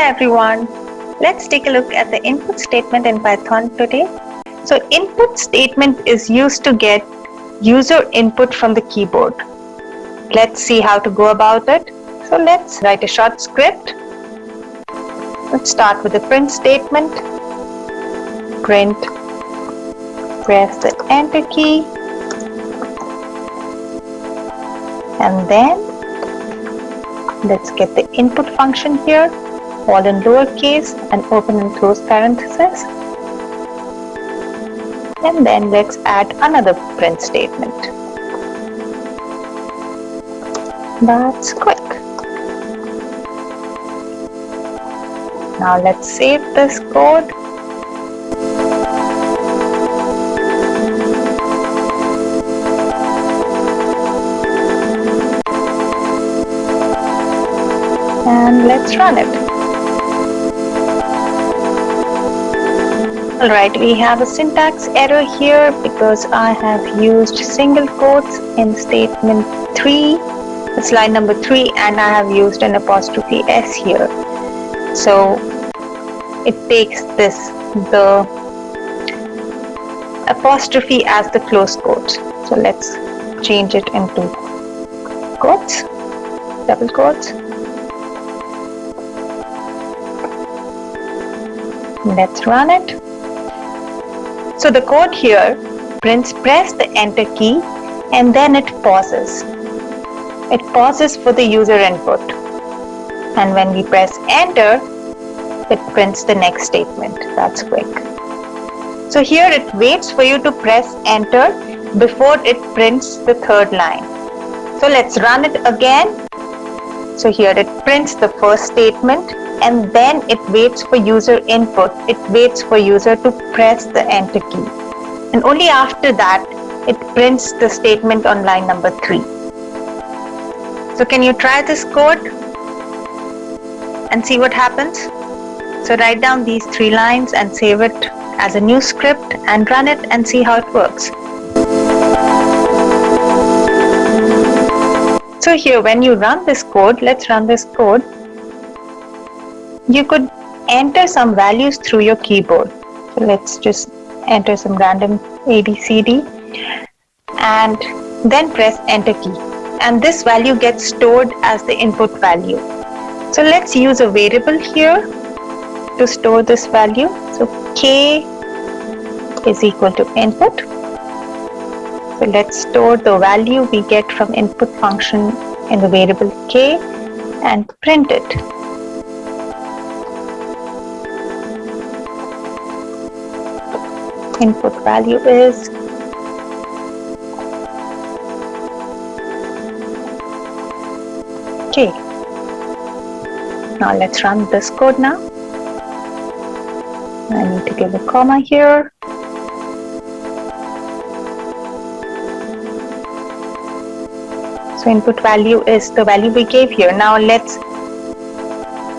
everyone. Let's take a look at the input statement in Python today. So input statement is used to get user input from the keyboard. Let's see how to go about it. So let's write a short script. Let's start with the print statement. Print, press the enter key, and then let's get the input function here, all in lowercase and open and close parentheses. And then let's add another print statement. That's quick. Now let's save this code. And let's run it. Alright, we have a syntax error here because I have used single quotes in statement 3. It's line number 3 and I have used an apostrophe S here. So it takes the apostrophe as the close quotes. So let's change it into quotes, double quotes. Let's run it. So the code here prints press the enter key and then it pauses. It pauses for the user input. And when we press enter, it prints the next statement. That's quick. So here it waits for you to press enter before it prints the third line. So let's run it again. So here it prints the first statement and then it waits for user input. It waits for user to press the enter key. And only after that, it prints the statement on line number 3. So can you try this code and see what happens? So write down these 3 lines and save it as a new script and run it and see how it works. So here when you run this code, let's run this code. You could enter some values through your keyboard. So let's just enter some random ABCD and then press enter key. And this value gets stored as the input value. So let's use a variable here to store this value. So K is equal to input. So let's store the value we get from input function in the variable K and print it. Input value is K. Now let's run this code now. I need to give a comma here. So input value is the value we gave here. Now let's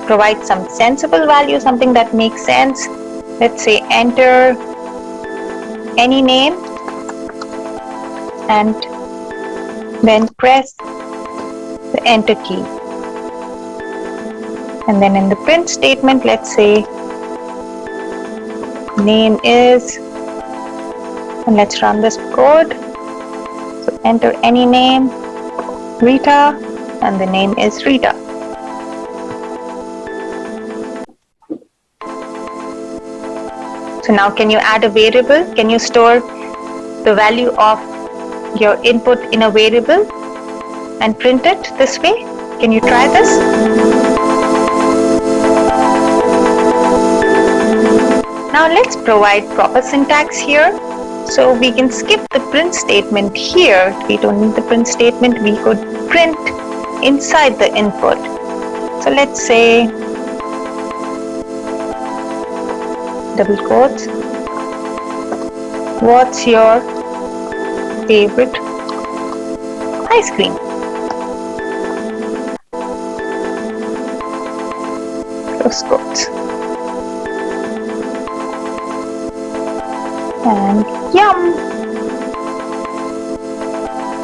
provide some sensible value, something that makes sense. Let's say enter any name and then press the enter key. And then in the print statement, let's say name is, and let's run this code. So enter any name, Rita, and the name is Rita. So now can you add a variable? Can you store the value of your input in a variable and print it this way? Can you try this? Now let's provide proper syntax here. So we can skip the print statement here. We don't need the print statement. We could print inside the input. So let's say double quotes. What's your favorite ice cream? Close quotes. And yum!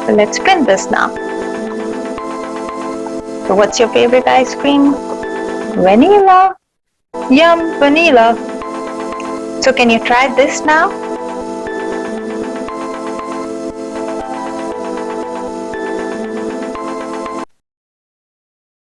So let's print this now. So what's your favorite ice cream? Vanilla. Yum, vanilla. So can you try this now?